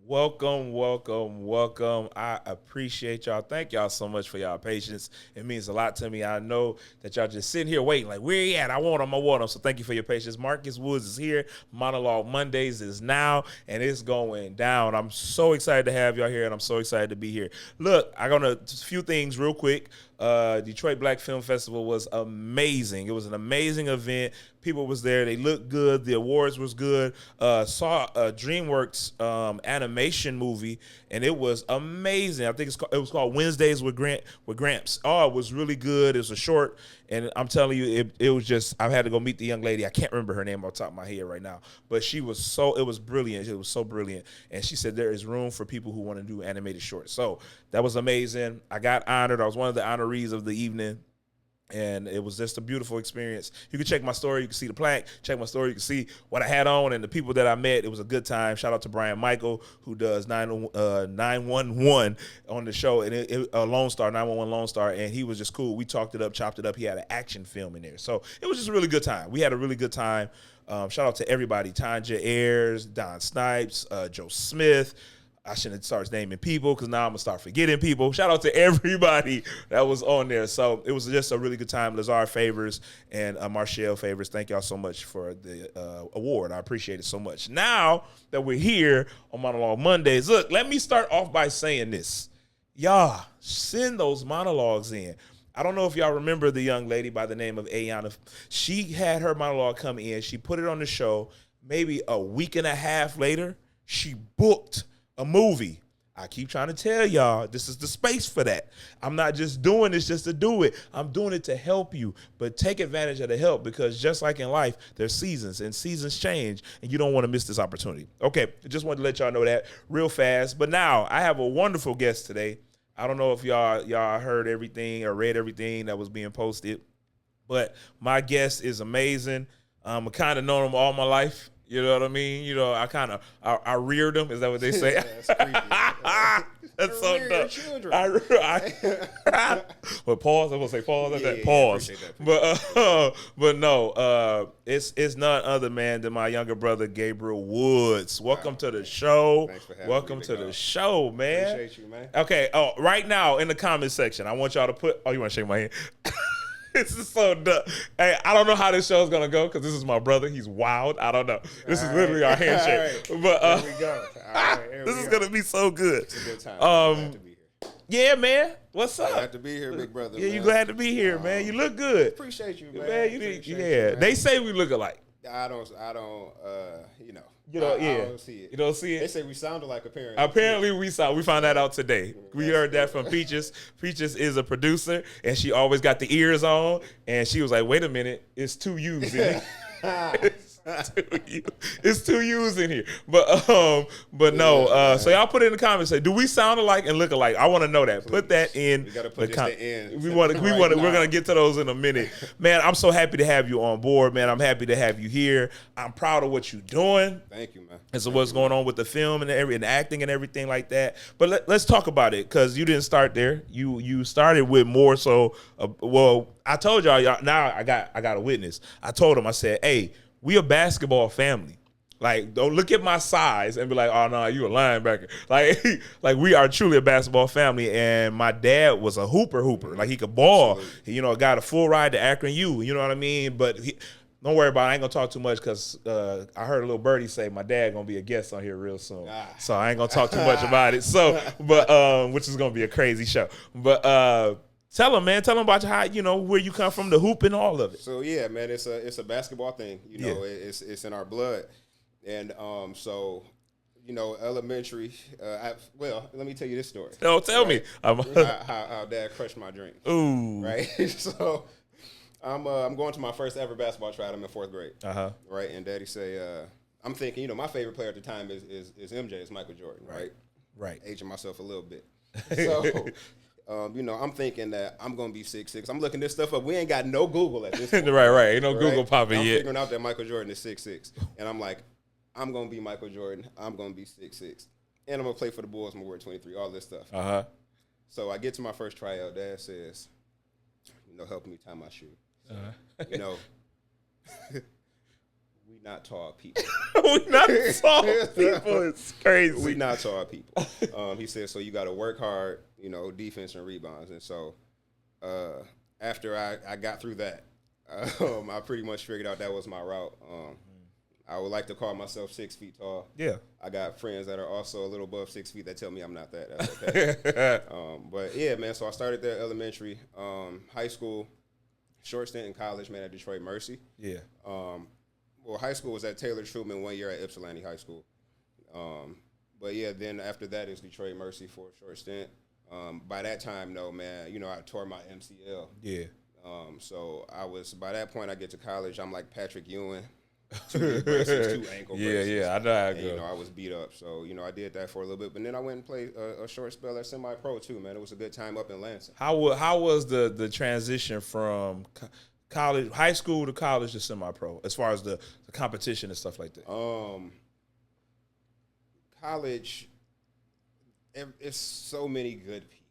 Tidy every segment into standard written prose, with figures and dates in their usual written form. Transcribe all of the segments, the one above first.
Welcome, welcome, welcome. I appreciate y'all. Thank y'all so much for y'all patience. It means a lot to me. I know that y'all just sitting here waiting, like, where he at? I want him, I want him. So thank you for your patience. Marcus Woods is here. Monologue Mondays is now, and it's going down. I'm so excited to have y'all here, and I'm so excited to be here. Look, I'm going to, a few things real quick. Detroit Black Film Festival was amazing. It was an amazing event. People was there. They looked good. The awards was good. Saw a DreamWorks animation movie, and it was amazing. I think it was called Wednesdays with Gramps. Oh, it was really good. It was a short, and I'm telling you, it was just. I had to go meet the young lady. I can't remember her name off the top of my head right now, but she was so. It was brilliant. It was so brilliant, and she said there is room for people who want to do animated shorts. So that was amazing. I got honored. I was one of the honorees of the evening. And it was just a beautiful experience. You can check my story. You can see the plaque. Check my story. You can see what I had on and the people that I met. It was a good time. Shout out to Brian Michael, who does 911 on the show, and Lone Star, 911 Lone Star, and he was just cool. We talked it up, chopped it up. He had an action film in there. So it was just a really good time. We had a really good time. Shout out to everybody. Tanja Ayers, Don Snipes, Joe Smith. I shouldn't start naming people because now I'm going to start forgetting people. Shout out to everybody that was on there. So it was just a really good time. Lazar Favors and Marshall Favors, thank y'all so much for the award. I appreciate it so much. Now that we're here on Monologue Mondays, look, let me start off by saying this. Y'all, send those monologues in. I don't know if y'all remember the young lady by the name of Ayana. She had her monologue come in. She put it on the show. Maybe a week and a half later, she booked a movie. I keep trying to tell y'all, this is the space for that. I'm not just doing this just to do it. I'm doing it to help you. But take advantage of the help, because just like in life, there's seasons and seasons change, and you don't want to miss this opportunity. Okay, just wanted to let y'all know that real fast. But now I have a wonderful guest today. I don't know if y'all heard everything or read everything that was being posted, but my guest is amazing. I kind of known him all my life. You know what I mean? You know, I reared them. Is that what they say? Yeah, that's creepy. That's so dumb. Children. But pause. I'm gonna say pause. That's that pause. But no. It's none other, man, than my younger brother Gabriel Woods. Welcome to the show. Thanks for having Welcome me, to the show, man. Appreciate you, man. Okay. Oh, right now in the comment section, I want y'all to put. Oh, you want to shake my hand? This is so dumb. Hey, I don't know how this show's gonna go because this is my brother. He's wild. I don't know. This is literally our handshake. Right. But Here we go. this is gonna be so good. It's a good time. Glad to be here. Yeah, man. What's up? Glad to be here, big brother. Yeah, man. you glad to be here, man. You look good. Appreciate you, man. Man, Appreciate you, yeah. man. They say we look alike. I don't, you know. You know, I yeah. don't see it. You don't see it? They say we sounded like a parent. Apparently we found that out today. We heard that from Peaches. Peaches is a producer, and she always got the ears on, and she was like, wait a minute, it's two U's in here. It's two U's in here. But no, so y'all put it in the comments, say, do we sound alike and look alike? I want to know that. Please. Put that in We gotta put the in. we're gonna get to those in a minute. Man, I'm so happy to have you on board, man. I'm happy to have you here. I'm proud of what you're doing. Thank you, man. And so what's going on with the film and and acting and everything like that. But let's talk about it, because you didn't start there. You started with more so. Well, I told y'all. Now I got a witness. I told him. I said, hey, we a basketball family. Like, don't look at my size and be like, oh no, you a linebacker. Like we are truly a basketball family. And my dad was a hooper. Like, he could ball. Absolutely. You know, got a full ride to Akron U. You know what I mean? But don't worry about it. I ain't gonna talk too much, because I heard a little birdie say my dad gonna be a guest on here real soon. So I ain't gonna talk too much about it. So, but which is gonna be a crazy show. But tell them, man. Tell them about how, where you come from, the hoop and all of it. So yeah, man, it's a basketball thing. You know, it's in our blood, and so. You know, elementary. Well, let me tell you this story. Oh, tell me. How dad crushed my dreams. Ooh. Right. So I'm going to my first ever basketball tryout. I'm in 4th grade. Right. And daddy say, I'm thinking, my favorite player at the time is MJ, is Michael Jordan. Right. Aging myself a little bit. So. I'm thinking that I'm gonna be 6'6". I'm looking this stuff up. We ain't got no Google at this point. right. Ain't no Google popping I'm yet. figuring out that Michael Jordan is 6'6", and I'm like, I'm gonna be Michael Jordan. I'm gonna be 6'6", and I'm gonna play for the Bulls. I'm gonna wear 23. All this stuff. So I get to my first tryout. Dad says, help me tie my shoe. We not tall people. We not tall people. It's crazy. We not tall people. He said, so you got to work hard, you know, defense and rebounds. And so after I got through that, I pretty much figured out that was my route. I would like to call myself 6 feet tall. Yeah. I got friends that are also a little above 6 feet that tell me I'm not that. That's okay. But yeah, man, so I started there elementary, high school, short stint in college, man, at Detroit Mercy. Yeah. Well, high school was at Taylor Truman, 1 year at Ypsilanti High School. But yeah, then after that is Detroit Mercy for a short stint. By that time, though, man, you know, I tore my MCL. Yeah. So by that point, I get to college, I'm like Patrick Ewing. 2 braces, 2 ankle braces. Yeah, I know how it goes. You know, I was beat up. So, you know, I did that for a little bit. But then I went and played a short spell at semi-pro, too, man. It was a good time up in Lansing. How was the transition from college, high school to college to semi-pro, as far as the competition and stuff like that? College, it's so many good people.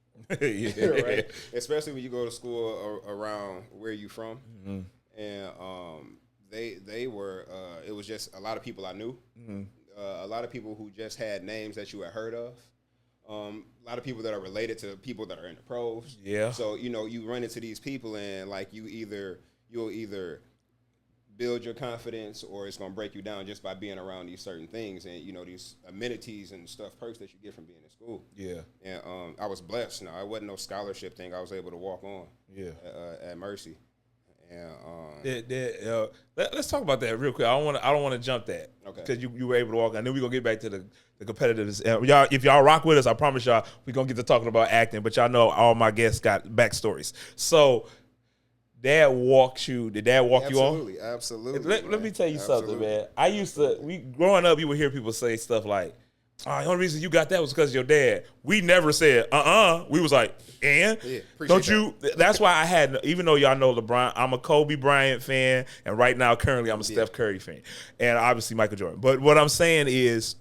Yeah. Right? Especially when you go to school around where you from. Mm-hmm. And they were, it was just a lot of people I knew. Mm-hmm. A lot of people who just had names that you had heard of. A lot of people that are related to people that are in the pros. Yeah. So, you know, you run into these people and, like, you'll either build your confidence or it's going to break you down just by being around these certain things and, you know, these amenities and stuff, perks that you get from being in school. Yeah. And I was blessed. Now, it wasn't no scholarship thing. I was able to walk on at Mercy. And let's talk about that real quick. I don't want to jump that, okay? Because you were able to walk. And then we're gonna get back to the competitiveness. Y'all, if y'all rock with us, I promise y'all we're gonna get to talking about acting. But y'all know all my guests got backstories. So, Did Dad walk you on? Absolutely. Let me tell you something, man. I used to growing up, you would hear people say stuff like, the only reason you got that was because of your dad. We never said, We was like, and? Yeah, don't you? That's why I had, even though y'all know LeBron, I'm a Kobe Bryant fan, and right now, currently, I'm a Steph Curry fan, and obviously Michael Jordan. But what I'm saying is,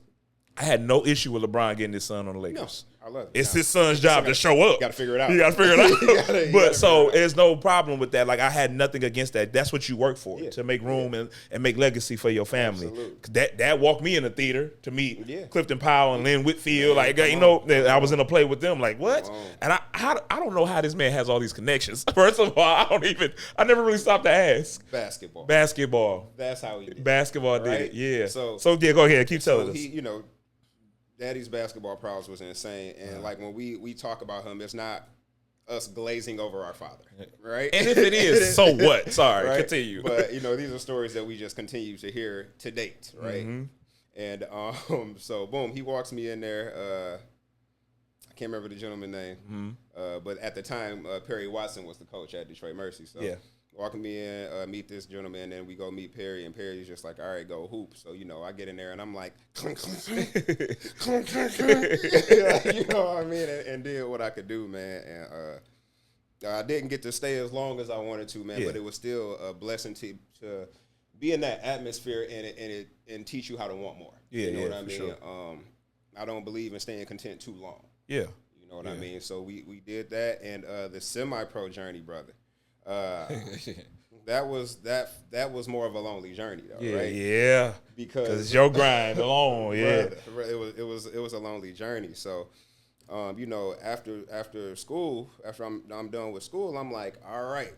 I had no issue with LeBron getting his son on the Lakers. No, I love it. It's his son's job to show up. Got to figure it out. You got to figure it out. There's no problem with that. Like, I had nothing against that. That's what you work for, to make room and make legacy for your family. That walked me in the theater to meet Clifton Powell and Lynn Whitfield. I was in a play with them. Like, what? And I don't know how this man has all these connections. First of all, I never really stopped to ask. Basketball. That's how he did it. Basketball did it, yeah. So go ahead. Keep telling us. Daddy's basketball prowess was insane, and like when we talk about him, it's not us glazing over our father, right? And if it is, so what? Sorry, right? Continue. But these are stories that we just continue to hear to date, right? Mm-hmm. And so boom, he walks me in there. I can't remember the gentleman's name, but at the time, Perry Watson was the coach at Detroit Mercy. So walking me in, meet this gentleman, and then we go meet Perry, and Perry's just like, all right, go hoop. So, I get in there, and I'm like, clunk, clunk, clunk, clunk, clunk. You know what I mean? And did what I could do, man. And I didn't get to stay as long as I wanted to, man, but it was still a blessing to be in that atmosphere and teach you how to want more. You know what I mean? Sure. I don't believe in staying content too long. Yeah. You know what I mean? So we did that, and the semi-pro journey, brother. That was more of a lonely journey, though, right? Yeah, because it's your grind alone. Yeah, brother, it was a lonely journey. So, after school, after I'm done with school, I'm like, all right,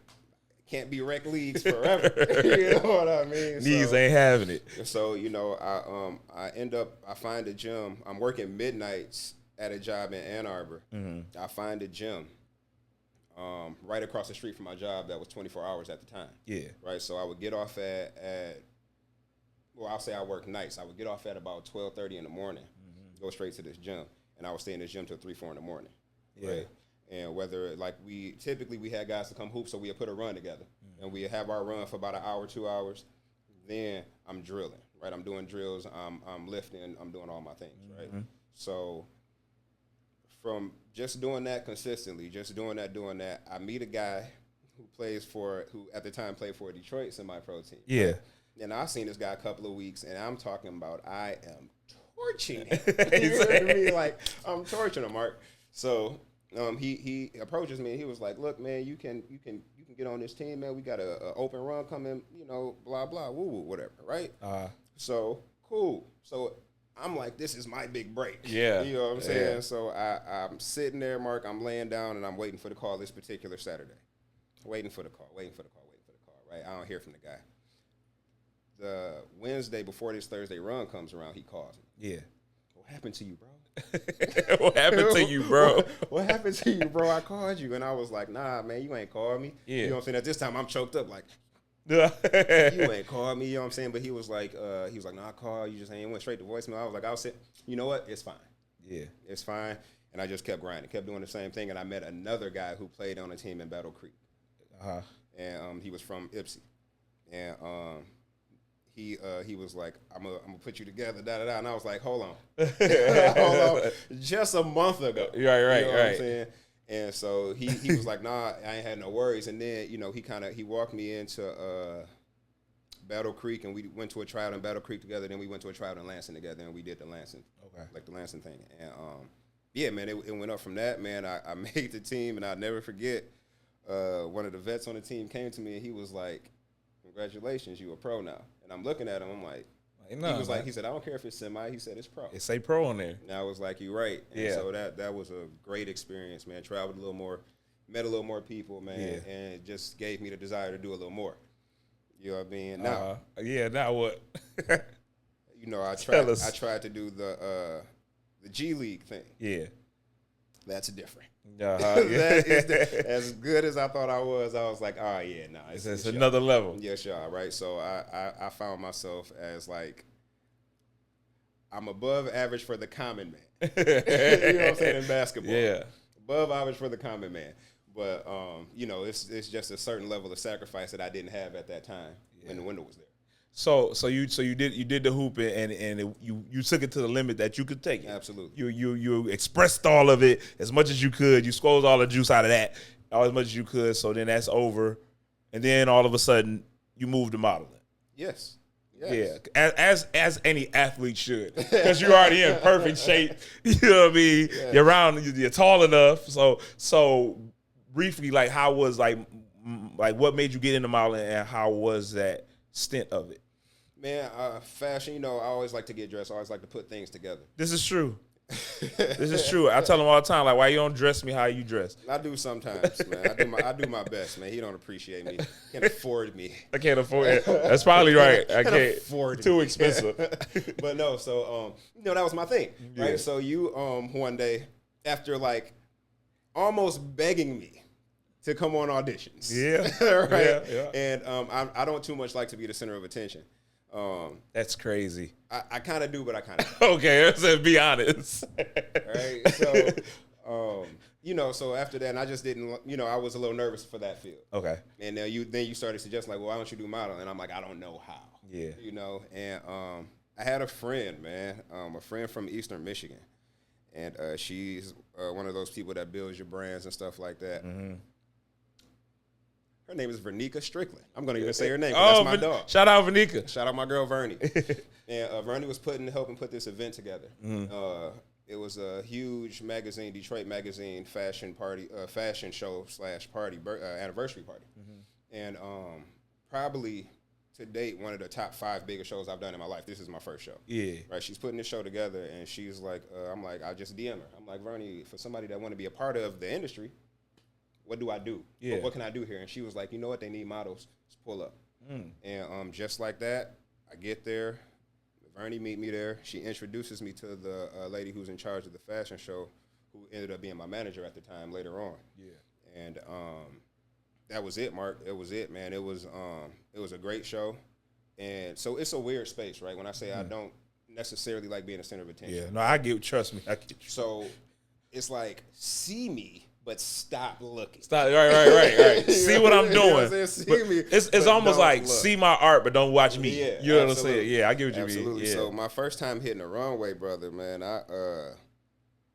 can't be rec leagues forever. You know what I mean? Knees ain't having it. So I find a gym. I'm working midnights at a job in Ann Arbor. Mm-hmm. I find a gym. Right across the street from my job that was 24 hours at the time. Yeah. Right. So I would get off I'll say I work nights. I would get off at about 12:30 in the morning, go straight to this gym, and I would stay in this gym till 3-4 in the morning. Yeah. Right. And whether we had guys to come hoop, so we'd put a run together, and we'd have our run for about an hour, 2 hours. Then I'm drilling. Right. I'm doing drills. I'm lifting. I'm doing all my things. Right. So from just doing that consistently, doing that, I meet a guy who at the time played for a Detroit semi-pro team. Yeah. And I've seen this guy a couple of weeks, and I'm talking about I am torching him. You know what I mean? Like, I'm torching him, Mark. So he approaches me and he was like, look, man, you can get on this team, man. We got a open run coming, blah, blah, woo, woo, whatever, right? So, cool. So, I'm like, this is my big break. Yeah. You know what I'm saying? So, I'm sitting there, Mark. I'm laying down, and I'm waiting for the call this particular Saturday. Waiting for the call, right? I don't hear from the guy. The Wednesday before this Thursday run comes around, he calls me. Yeah. What happened to you, bro? What happened to you, bro? What happened to you, bro? I called you. And I was like, nah, man, you ain't called me. Yeah. You know what I'm saying? At this time, I'm choked up like, you ain't called me. You know what I'm saying? But he was like, nah, I called. You just ain't went straight to voicemail. I was like, I'll sit. You know what? It's fine. Yeah. It's fine. And I just kept grinding, kept doing the same thing. And I met another guy who played on a team in Battle Creek. And he was from Ypsi. And he was like, I'm gonna put you together, da da da. And I was like, hold on. Hold on. Just a month ago. Right. You know what I'm saying? And so he was like, nah, I ain't had no worries. And then, he walked me into Battle Creek, and we went to a tryout in Battle Creek together. Then we went to a tryout in Lansing together, and we did the Lansing, the Lansing thing. And yeah, man, it went up from that, man. I made the team, and I'll never forget, one of the vets on the team came to me, and he was like, congratulations, you a pro now. And I'm looking at him, I'm like, he said, I don't care if it's semi. He said, it's pro. It say pro on there. And I was like, you're right. And so that was a great experience, man. Traveled a little more, met a little more people, man, and it just gave me the desire to do a little more. You know what I mean? Now, now what? I tried to do the G League thing. Yeah. That's different. That is as good as I thought I was like, oh yeah, no, it's another level. Yes, y'all, right? So I found myself as like, I'm above average for the common man. You know what I'm saying, in basketball. Yeah. Above average for the common man. But it's just a certain level of sacrifice that I didn't have at that time when the window was there. So you did the hooping and you took it to the limit that you could take it. Absolutely. You expressed all of it as much as you could. You squeezed all the juice out of that as much as you could. So then that's over, and then all of a sudden you moved to modeling. Yes. Yeah, as any athlete should, because you're already in perfect shape. You know what I mean? Yeah. You're tall enough. So briefly, like, how was like what made you get into modeling, and how was that stint of it? Man, fashion, I always like to get dressed. I always like to put things together. This is true. This is true. I tell him all the time, like, why you don't dress me how you dress? I do sometimes, man. I do my best, man. He don't appreciate me. Can't afford me. I can't afford it. That's probably right. I can't afford too expensive. But no, so that was my thing, right? Yeah. So you one day, after like almost begging me to come on auditions, right? Yeah. And I don't too much like to be the center of attention. That's crazy. I kind of do, but I kind of okay. Let's be honest. Right. So, so after that, and I just didn't, I was a little nervous for that field. Okay. And then you started suggesting like, well, why don't you do modeling? And I'm like, I don't know how. Yeah. And I had a friend, man, a friend from Eastern Michigan, and she's one of those people that builds your brands and stuff like that. Mm-hmm. Her name is Vernica Strickland. I'm going to even say her name. That's my dog. Shout out Vernica. Shout out my girl Vernie. And Vernie was helping put this event together. Mm-hmm. It was a huge magazine, Detroit magazine fashion show / party, anniversary party. Mm-hmm. And probably to date, one of the top 5 biggest shows I've done in my life. This is my first show. Yeah. Right. She's putting this show together, and she's like, I'm like, I just DM her. I'm like, Vernie, for somebody that want to be a part of the industry, what do I do? Yeah. What can I do here? And she was like, you know what? They need models. Just pull up. And just like that, I get there. Vernie meet me there. She introduces me to the lady who's in charge of the fashion show, who ended up being my manager at the time later on. Yeah. And that was it, Mark. It was it, man. It was a great show. And so it's a weird space, right? When I say I don't necessarily like being the center of attention. Yeah. No, I get. Trust me, I get you. So it's like, see me, but stop looking. Stop. Right. See what I'm doing. Me, it's almost like look. See my art, but don't watch me. Yeah, you know what I'm saying? Yeah, I get what you mean. Absolutely. Yeah. So my first time hitting the runway, brother, man,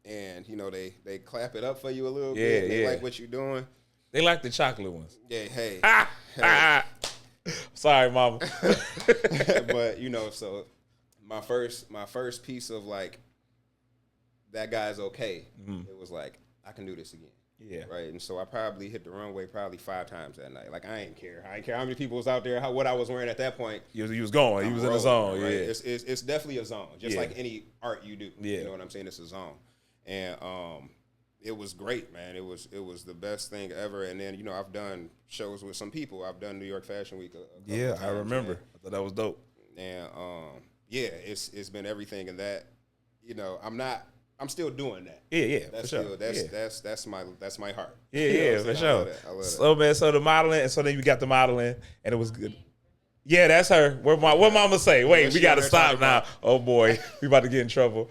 and they clap it up for you a little bit. They like what you're doing. They like the chocolate ones. Yeah. Hey. Sorry, mama. But so my first piece of like, that guy's okay. Mm-hmm. It was like, I can do this again. Yeah. Right. And so I probably hit the runway 5 times that night. Like, I ain't care. I didn't care how many people was out there, what I was wearing at that point. You was going. You was in the zone. Right? Yeah. It's definitely a zone. Just like any art you do. Yeah. You know what I'm saying? It's a zone. And it was great, man. It was the best thing ever. And then, I've done shows with some people. I've done New York Fashion Week a couple times, I remember. I thought that was dope. And it's been everything in that. I'm still doing that. Yeah, that's for still, sure. That's my heart. Yeah, for sure. I love that. So man, so the modeling, and so then you got the modeling, and it was good. Yeah, that's her. What mama say? Wait, we gotta stop now. Oh boy, we about to get in trouble.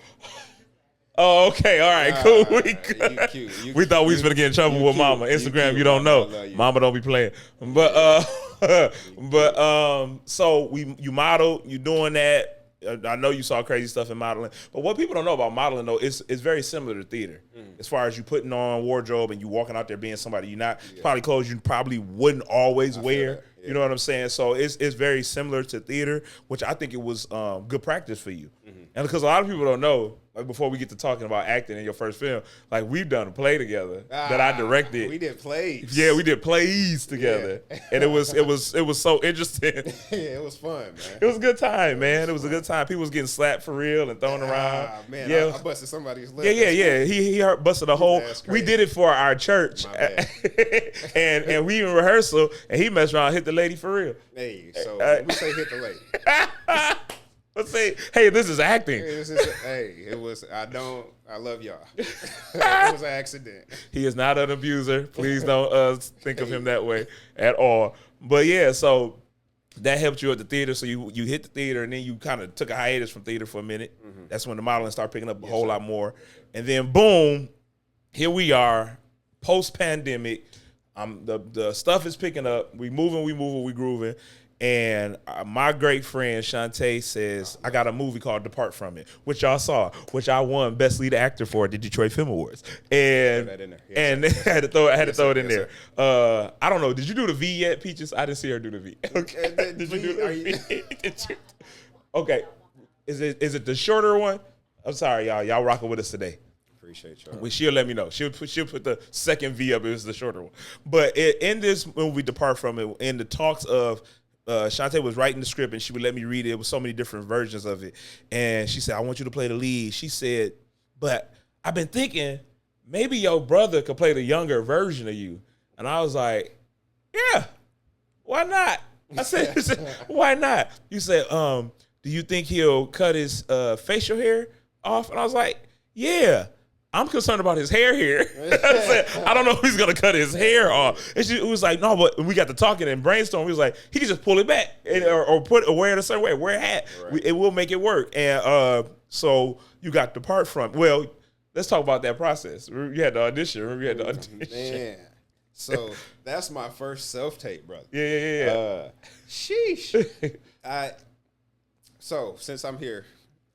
Oh, okay, all right, cool. We thought we was gonna get in trouble with mama. Instagram, you don't know. Mama don't be playing. But so you model, you doing that. I know you saw crazy stuff in modeling, but what people don't know about modeling though is it's very similar to theater. As far as you putting on wardrobe and you walking out there being somebody you're not, probably clothes you probably wouldn't always wear. Yeah. You know what I'm saying? So it's very similar to theater, which I think it was good practice for you. And because a lot of people don't know, like before we get to talking about acting in your first film, like we've done a play together that I directed. We did plays. Yeah, we did plays together, and it was so interesting. Yeah, it was fun, man. It was a good time, man. It was a good time. People was getting slapped for real and thrown around. Man, yeah, I busted somebody's lip. Yeah. He busted a whole. We did it for our church, and we in rehearsal, and he messed around, and hit the lady for real. Hey, so we say hit the lady. Let's say, hey, this is acting. It was. I love y'all. It was an accident. He is not an abuser. Please don't think of him that way at all. But yeah, so that helped you at the theater. So you hit the theater, and then you kind of took a hiatus from theater for a minute. That's when the modeling started picking up a whole lot more. And then boom, here we are, post-pandemic. The stuff is picking up. We moving, we grooving. And my great friend Shantae says, I got a movie called Depart From It, which y'all saw, which I won Best Lead Actor for at the Detroit Film Awards. And I had to throw it in there. I don't know. Did you do the V yet, Peaches? I didn't see her do the V. Okay. Did you do the V? Okay. Is it the shorter one? I'm sorry, y'all. Y'all rocking with us today. Appreciate y'all. Well, she'll let me know. She'll put the second V up. It was the shorter one. But in this movie, Depart From It, in the talks of Shantae was writing the script and she would let me read it. It was so many different versions of it. And she said, I want you to play the lead. She said, but I've been thinking maybe your brother could play the younger version of you. And I was like, yeah, why not? I said, why not? You said, do you think he'll cut his facial hair off? And I was like, yeah. I'm concerned about his hair here. I said, I don't know if he's going to cut his hair off. And it was like, no, but we got to talking and brainstorm. He was like, he can just pull it back or wear it a certain way, wear a hat. Right. It will make it work. And so you got to Depart From. Well, let's talk about that process. You had the audition. Remember you had the audition. Man. So that's my first self-tape, brother. Yeah. Sheesh. So since I'm here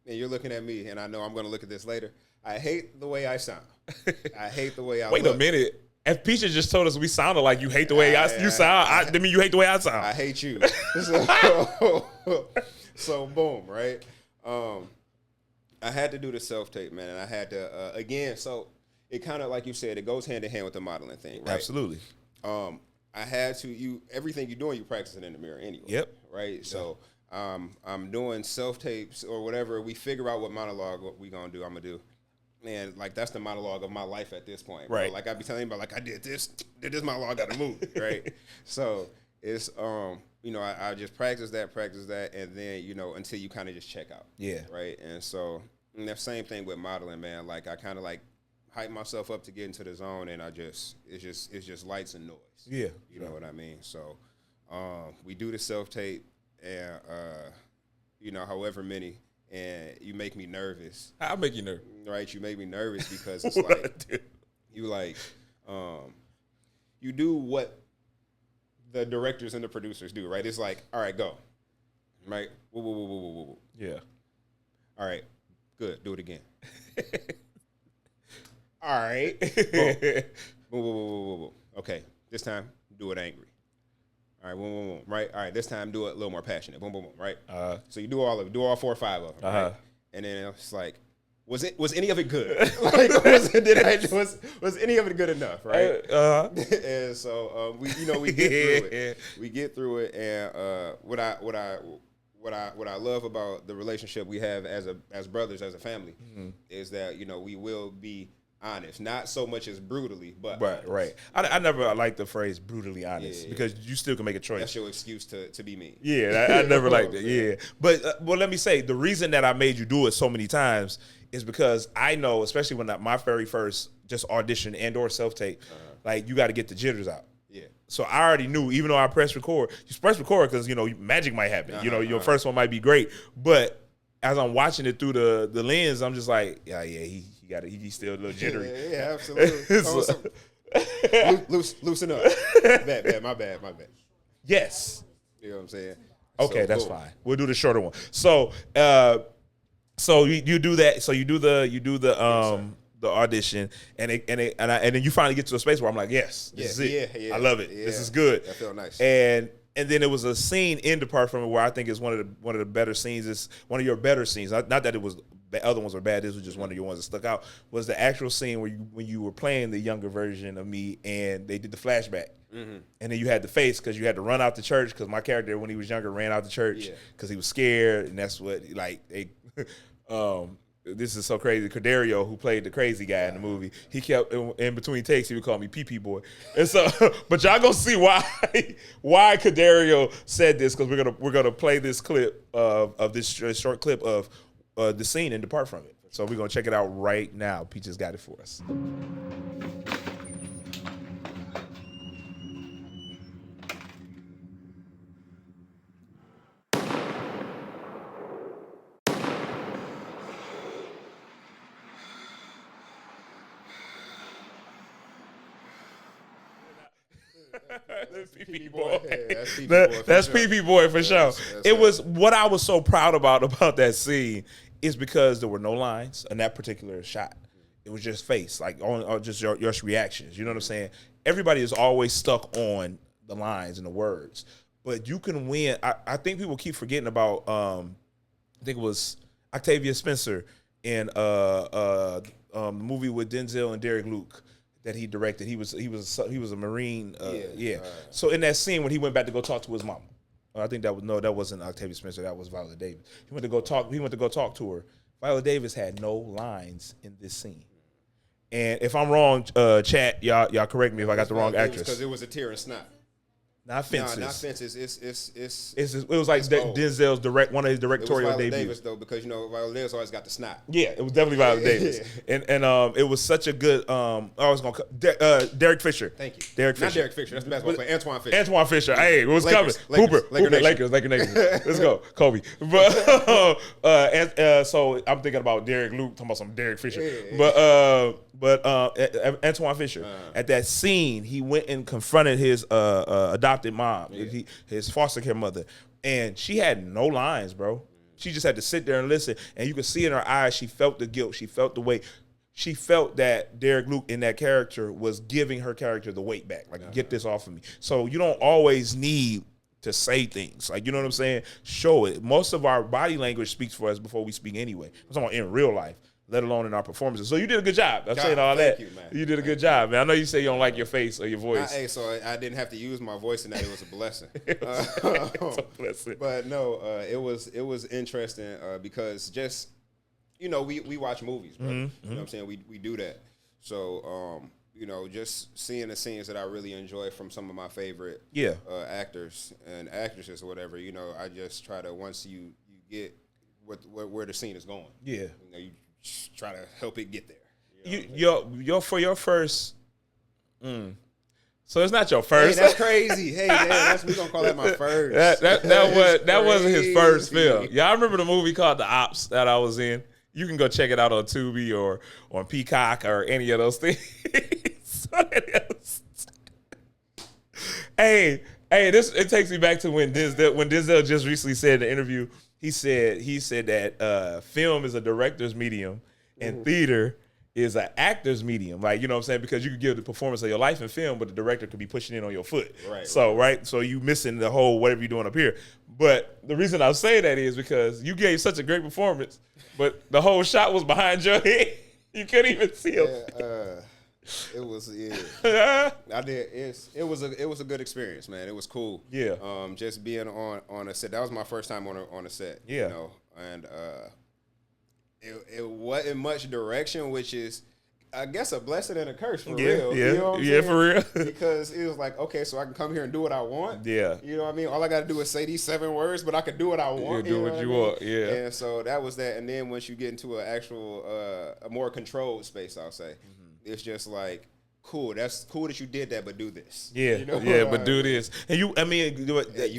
and you're looking at me and I know I'm going to look at this later, I hate the way I sound. I hate the way I Wait look. a minute. If Peaches just told us we sounded like you hate the way you sound, I mean you hate the way I sound. I hate you. So boom, right? I had to do the self-tape, man, and I had to, again, so it kind of, like you said, it goes hand in hand with the modeling thing, right? Absolutely. I had to, everything you're doing, you practice it in the mirror anyway. Yep. Right? Yep. So I'm doing self-tapes or whatever. We figure out what monologue we going to do, I'm going to do. And like that's the monologue of my life at this point, right? Bro. Like I be telling you about, like I did this monologue, got to move, right? So it's I just practice that, and then until you kind of just check out, right? And so that same thing with modeling, man. Like I kind of like hype myself up to get into the zone, and it's just lights and noise, you know what I mean? So we do the self tape, and however many. And you make me nervous. I'll make you nervous. Right? You make me nervous because it's like, you do what the directors and the producers do, right? It's like, all right, go. Right? Woo. Yeah. All right, good. Do it again. All right. Boom. Okay, this time, do it angry. All right, boom, right? All right, this time do it a little more passionate. Boom, right? So you do all 4 or 5 of them, right? And then it's like, was any of it good? Like, was any of it good enough, right? And so we get through it. We get through it, and what I love about the relationship we have as brothers, as a family, is that we will be honest, not so much as brutally, but right. I never liked the phrase brutally honest because you still can make a choice. That's your excuse to be mean. Yeah, I never liked it. Yeah, but well, let me say the reason that I made you do it so many times is because I know, especially when my very first just audition and or self tape, like you got to get the jitters out. Yeah. So I already knew, even though I press record, you press record because magic might happen. Your first one might be great, but as I'm watching it through the lens, I'm just like, he's still a little jittery. Yeah, absolutely. Loosen up. My bad. Yes. You know what I'm saying? Okay, so, that's cool. fine. We'll do the shorter one. So, you do that. So you do the audition, and then you finally get to a space where I'm like, yes, this is it. Yeah. I love it. Yeah. This is good. That felt nice. And then there was a scene in Depart From It where I think is one of the better scenes. It's one of your better scenes. Not that it was the other ones were bad. This was just one of your ones that stuck out. Was the actual scene when you were playing the younger version of me and they did the flashback, and then you had the face because you had to run out the church because my character when he was younger ran out the church because he was scared, and that's what this is so crazy. Cordario, who played the crazy guy in the movie, he kept in between takes. He would call me Pee Boy, and so. But y'all gonna see why Cordario said this because we're gonna play this clip of this short clip of the scene and Depart From It. So we're gonna check it out right now. Peaches got it for us. That's PP Boy. That's PP Boy for sure. It was what I was so proud about that scene is because there were no lines in that particular shot. It was just face, like on just your reactions. You know what I'm saying? Everybody is always stuck on the lines and the words, but you can win. I think people keep forgetting about. I think it was Octavia Spencer in the movie with Denzel and Derek Luke that he directed. He was a Marine. So in that scene when he went back to go talk to his mama, I think that wasn't Octavia Spencer. That was Viola Davis. He went to go talk to her. Viola Davis had no lines in this scene. And if I'm wrong, chat, y'all correct me if I got the wrong actress. Because it was a tear and snot. Not Fences. Not Fences. It was like Denzel's one of his directorial debuts. Davis though, because Viola Davis always got the snot. Yeah, it was definitely Viola Davis, and it was such a good. I was gonna Derek Fisher. Thank you. Derek Fisher. Not Derek Fisher. That's the basketball player. Antoine Fisher. Antoine Fisher. Hey, it was coming. Lakers. Let's go, Kobe. But so I'm thinking about Derek Luke talking about some Derek Fisher. But Antoine Fisher at that scene, he went and confronted his adopted mom, his foster care mother, and she had no lines, bro. She just had to sit there and listen, and you could see in her eyes she felt the guilt, she felt the weight, she felt that Derek Luke in that character was giving her character the weight back, like get this off of me. So you don't always need to say things, like, you know what I'm saying? Show it. Most of our body language speaks for us before we speak anyway. I'm talking about in real life, let alone in our performances. So you did a good job. I'm saying all that. You did a good job, man. I know you say you don't like your face or your voice. So I didn't have to use my voice in that. It was a blessing. It's a blessing. But no, it was interesting because just, we watch movies, bro. You know what I'm saying? We do that. So, just seeing the scenes that I really enjoy from some of my favorite actors and actresses or whatever, I just try to, once you get where the scene is going. Yeah. You try to help it get there. For your first. So it's not your first. Hey, that's crazy. Hey, we gonna call that my first. That wasn't his first film. Yeah, I remember the movie called The Ops that I was in. You can go check it out on Tubi or on Peacock or any of those things. Hey, it takes me back to when Denzel just recently said in the interview. He said that film is a director's medium and theater is an actor's medium. Like, you know what I'm saying? Because you could give the performance of your life in film, but the director could be pushing in on your foot. Right. So, right? So you missing the whole whatever you're doing up here. But the reason I say that is because you gave such a great performance, but the whole shot was behind your head. You couldn't even see him. It was I did. It was a good experience, man. It was cool. Yeah. Just being on a set. That was my first time on a set. Yeah. You know, and it wasn't much direction, which is, I guess, a blessing and a curse for real. Yeah. You know what I'm saying? For real. Because it was like, okay, so I can come here and do what I want. Yeah. You know what I mean? All I got to do is say these 7 words, but I can do what I want. You do what you want. Yeah. And so that was that. And then once you get into an actual, a more controlled space, I'll say, it's just like, cool. That's cool that you did that, but do this. Yeah. You know? But do this. And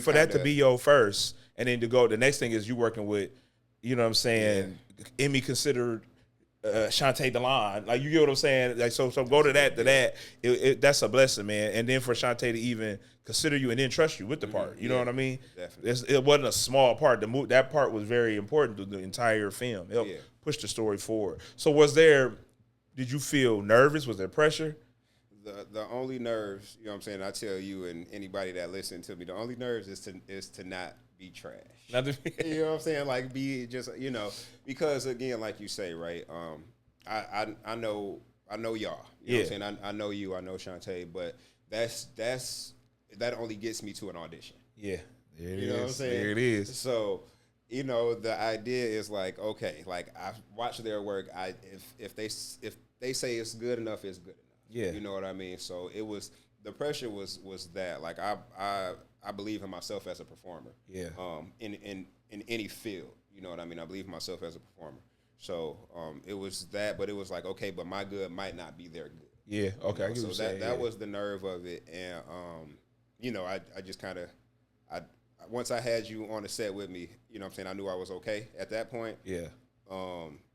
for that to be your first, and then to go, the next thing is you working with, you know what I'm saying, Emmy considered Shantae Delon. Like, you get what I'm saying? Like, so go to that. That's a blessing, man. And then for Shantae to even consider you and then trust you with the part. You know what I mean? Definitely. It wasn't a small part. That part was very important to the entire film. It helped push the story forward. So did you feel nervous? Was there pressure? The only nerves, you know what I'm saying, I tell you and anybody that listens to me, the only nerves is to not be trash. You know what I'm saying? Like, be just, you know, because again, like you say, right? I know y'all. You know what I'm saying? I know you, I know Shantae, but that only gets me to an audition. Yeah. You know what I'm saying? There it is. So, you know, the idea is like, okay, like, I watch their work. If they say it's good enough, it's good enough. Yeah. You know what I mean? So the pressure was that, like, I believe in myself as a performer. Yeah. In any field, you know what I mean? I believe in myself as a performer. So it was that, but it was like, okay, but my good might not be their good. Yeah. Okay. You know? So that was the nerve of it, and you know, I just kind of once I had you on the set with me, you know what I'm saying, I knew I was okay at that point. Yeah.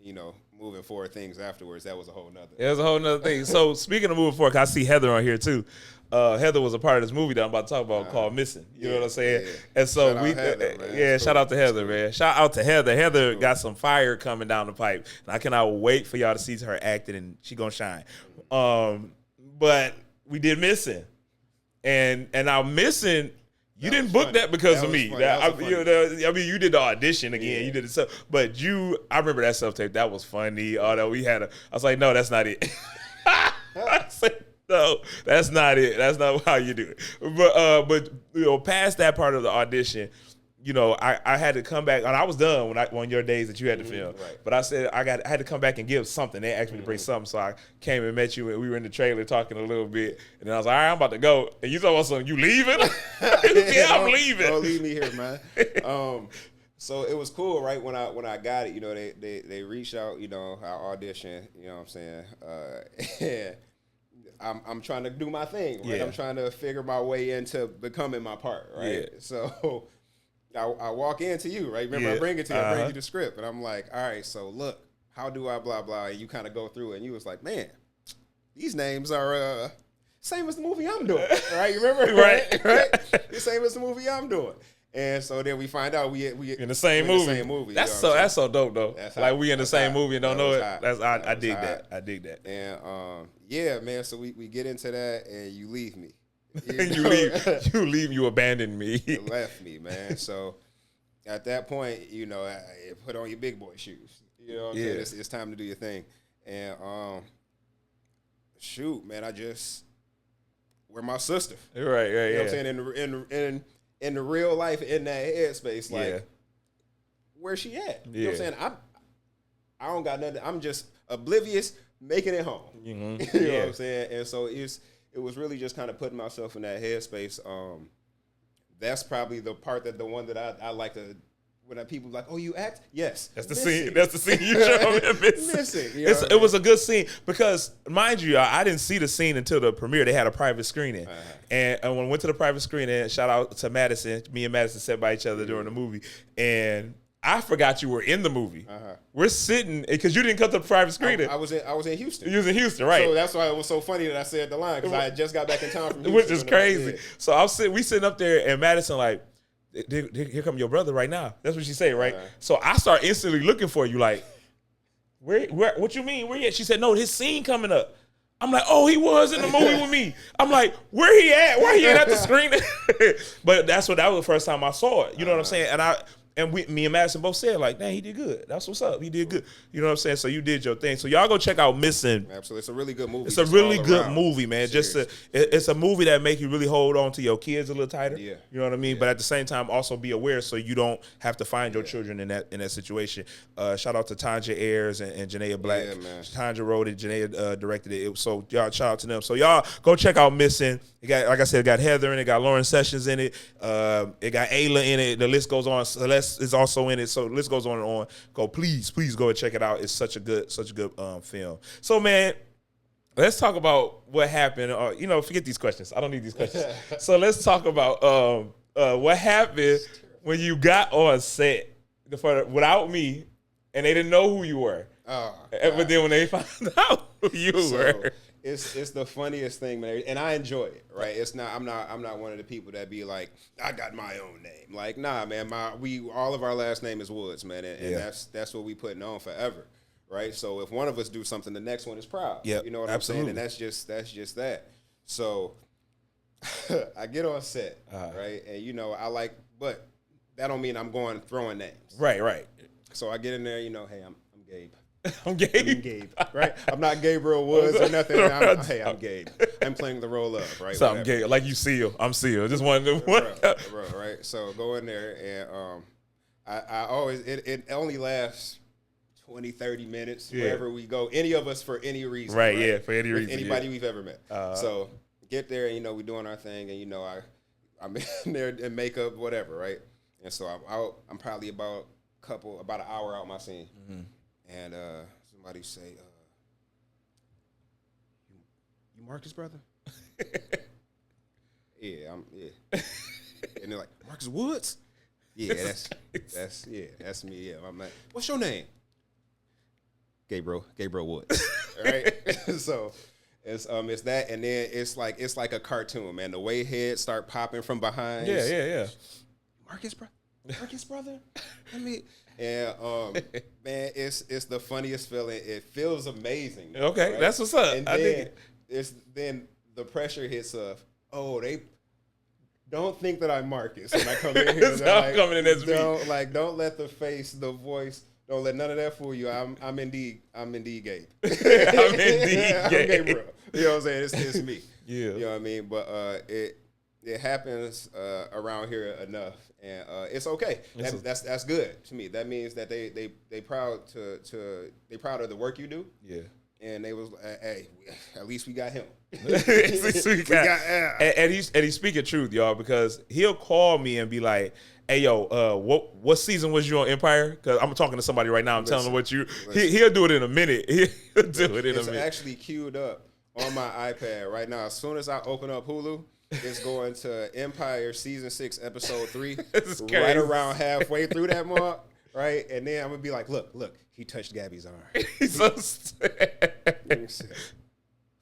You know, moving forward things afterwards, that was a whole nother. It was a whole nother thing. So speaking of moving forward, I see Heather on here too. Heather was a part of this movie that I'm about to talk about called Missing. You know what I'm saying? Yeah. And so shout out to Heather, man. Shout out to Heather. Heather got some fire coming down the pipe, and I cannot wait for y'all to see her acting, and she gonna shine. But we did Missing, and now Missing. You didn't book that because of me. I mean, you did the audition again. Yeah. You did it so, but I remember that self-tape. That was funny. Although I was like, no, that's not it. I said, no, that's not it. That's not how you do it. But you know, past that part of the audition, you know, I had to come back, and I was done on your days that you had to film. Right. But I said I had to come back and give something. They asked me to bring something, so I came and met you, and we were in the trailer talking a little bit. And then I was like, all right, I'm about to go. And you told me something, you leaving? Yeah, I'm leaving. Don't leave me here, man. So it was cool, right? When I got it, you know, they reached out, you know, our audition, you know what I'm saying? And I'm trying to do my thing, right? Yeah. I'm trying to figure my way into becoming my part, right? Yeah. So I walk into you, right? Remember, I bring it to you, I bring you the script, and I'm like, all right, so look, how do I blah, blah, and you kind of go through it, and you was like, man, these names are same as the movie I'm doing, right? You remember? Right? The same as the movie I'm doing. And so then we find out we in the same movie. That's so dope, though. Like, we in the same movie and don't know it. I dig that. I dig that. And yeah, man, so we get into that, and you leave me. You abandoned me. You left me, man. So at that point, you know, I put on your big boy shoes. You know what I'm saying? It's time to do your thing. And shoot, man, we're my sister. Right, you know what I'm saying? In the real life, in that headspace, like, where's she at? You know what I'm saying? I don't got nothing. I'm just oblivious, making it home. Mm-hmm. You know what I'm saying? And so it was really just kind of putting myself in that headspace. That's probably the one that I like to, when people like, oh, you act? Yes. That's the scene. That's the scene you showed me. Missing. You know it was a good scene because, mind you, I didn't see the scene until the premiere. They had a private screening. And when I went to the private screening, shout out to Madison. Me and Madison sat by each other during the movie. And I forgot you were in the movie. We're sitting, because you didn't come to the private screening. I was in Houston. You was in Houston, right? So that's why it was so funny that I said the line, because I had just got back in town from Houston. Which is crazy. So we sitting up there, and Madison like, here come your brother right now. That's what she said, right? So I start instantly looking for you, like, Where? What you mean? Where he at? She said, no, his scene coming up. I'm like, oh, he was in the movie with me. I'm like, where he at? Why he ain't at the screen? But that was the first time I saw it. You know what I'm saying? And me and Madison both said, like, dang, he did good. That's what's up. He did good. You know what I'm saying? So you did your thing. So y'all go check out Missing. Absolutely. It's a really good movie. It's a really good movie, man. It's a movie that make you really hold on to your kids a little tighter. Yeah. You know what I mean? Yeah. But at the same time, also be aware so you don't have to find your children in that situation. Shout out to Tanja Ayers and Janaea Black. Yeah, man. Tanja wrote it. Janaea directed it. So y'all shout out to them. So y'all go check out Missing. It got, like I said, it got Heather in it. It got Lauren Sessions in it. It got Ayla in it. The list goes on. Celeste is also in it. So the list goes on and on. Please go and check it out. It's such a good film. So man, let's talk about what happened. Forget these questions. I don't need these questions. So let's talk about what happened when you got on set without me, and they didn't know who you were. But then when they found out who you were. It's the funniest thing, man, and I enjoy it. Right? It's not. I'm not one of the people that be like, I got my own name. Like, nah, man. All of our last name is Woods, man, and that's what we putting on forever, right? So if one of us do something, the next one is proud. Yeah, you know what absolutely. I'm saying, and that's just that. So I get on set, right, and but that don't mean I'm going throwing names. Right. So I get in there, hey, I'm Gabe. I'm Gabe, right? I'm not Gabriel Woods or nothing. I'm Gabe. I'm playing the role of, right? So I'm Gabe, like you Seal. I'm Seal. Just one of them. Right? So go in there, and I always, it only lasts 20, 30 minutes, wherever we go. Any of us for any reason. Right, yeah, for any reason. Anybody we've ever met. So get there, and, we're doing our thing, and, I'm in there in makeup, whatever, right? And so I'm out. I'm probably about an hour out my scene. Mm-hmm. And somebody say, you Marcus, brother? Yeah. And they're like, Marcus Woods? Yeah, that's me. Yeah, I'm like, what's your name? Gabriel Woods. All right. So it's that, and then it's like a cartoon, man. The way heads start popping from behind. Yeah. Marcus, brother. And man, it's the funniest feeling. It feels amazing. Okay, right? That's what's up. And then the pressure hits of, they don't think that I'm Marcus when I come in here. I'm coming in as me. Don't let the face, the voice, don't let none of that fool you. I'm indeed Gabe. I'm indeed Gabe. I'm Gabriel. You know what I'm saying? It's me. Yeah. You know what I mean? But it happens around here enough, and it's okay. That's good to me. That means that they proud they proud of the work you do. Yeah. And they was hey, at least we got him. And he's speaking truth, y'all, because he'll call me and be like, hey, yo, what season was you on Empire? Because I'm talking to somebody right now. I'm telling him what you. He'll do it in a minute. He'll do it in a minute. It's actually queued up on my iPad right now. As soon as I open up Hulu, it's going to Empire Season 6, Episode 3, right around halfway through that mark, right? And then I'm going to be like, look, he touched Gabby's arm. He's so sad.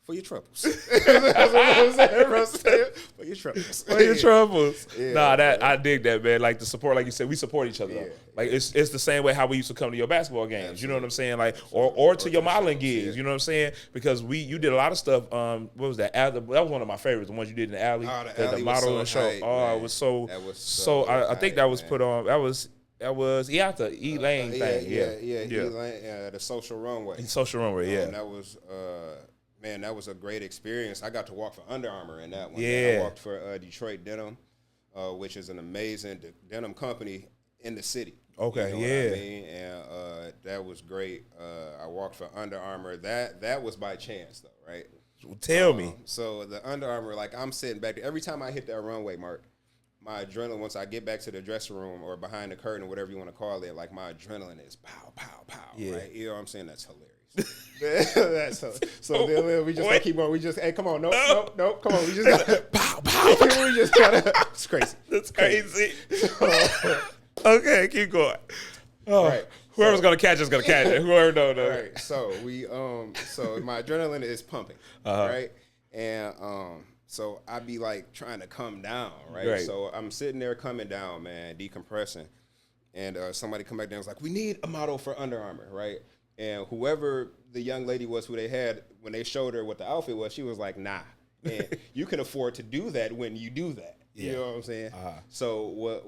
For your troubles. That's what I'm saying. For your troubles. For your troubles. Yeah, I dig that, man. Like the support, like you said, we support each other. Yeah. Like it's the same way how we used to come to your basketball games. Absolutely. You know what I'm saying? Like or to your modeling gigs. Yeah. You know what I'm saying? Because you did a lot of stuff. What was that? That was one of my favorites. The ones you did in the alley. The modeling show. It was so. I think that was put on. That was the E-Lane thing. Yeah. E-Lane, the social runway. Social runway. Yeah. That was. Man, that was a great experience. I got to walk for Under Armour in that one. Yeah. I walked for Detroit Denim, which is an amazing denim company in the city. Okay, you know what I mean? And that was great. I walked for Under Armour. That was by chance, though, right? Tell me. So the Under Armour, like I'm sitting back there. Every time I hit that runway, Mark, my adrenaline, once I get back to the dressing room or behind the curtain, or whatever you want to call it, like my adrenaline is pow, pow, pow, right? You know what I'm saying? That's hilarious. So then we just keep on. We just come on, nope, come on. We just got pow pow. We just gotta. It's crazy. That's crazy. Okay, keep going. Right. Whoever's gonna catch is gonna catch it. Whoever don't know. Right. So we so my adrenaline is pumping. Right. And so I be like trying to come down. Right. So I'm sitting there coming down, man, decompressing, and somebody come back down and was like, we need a model for Under Armour, right? And whoever the young lady was who they had, when they showed her what the outfit was, she was like, nah. And you can afford to do that when you do that. You know what I'm saying? So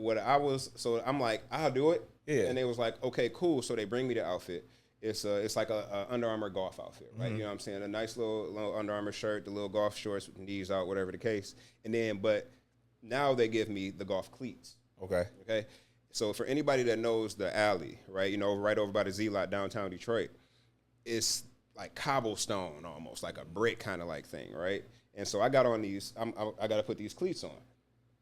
so I'm like, I'll do it. Yeah. And they was like, okay, cool. So they bring me the outfit. It's like a Under Armour golf outfit, right? You know what I'm saying? A nice little Under Armour shirt, the little golf shorts with knees out, whatever the case. And then, but now they give me the golf cleats. Okay. So for anybody that knows the alley, right? You know, right over by the Z-Lot downtown Detroit, it's like cobblestone almost, like a brick kind of like thing, right? And so I got on these, I got to put these cleats on.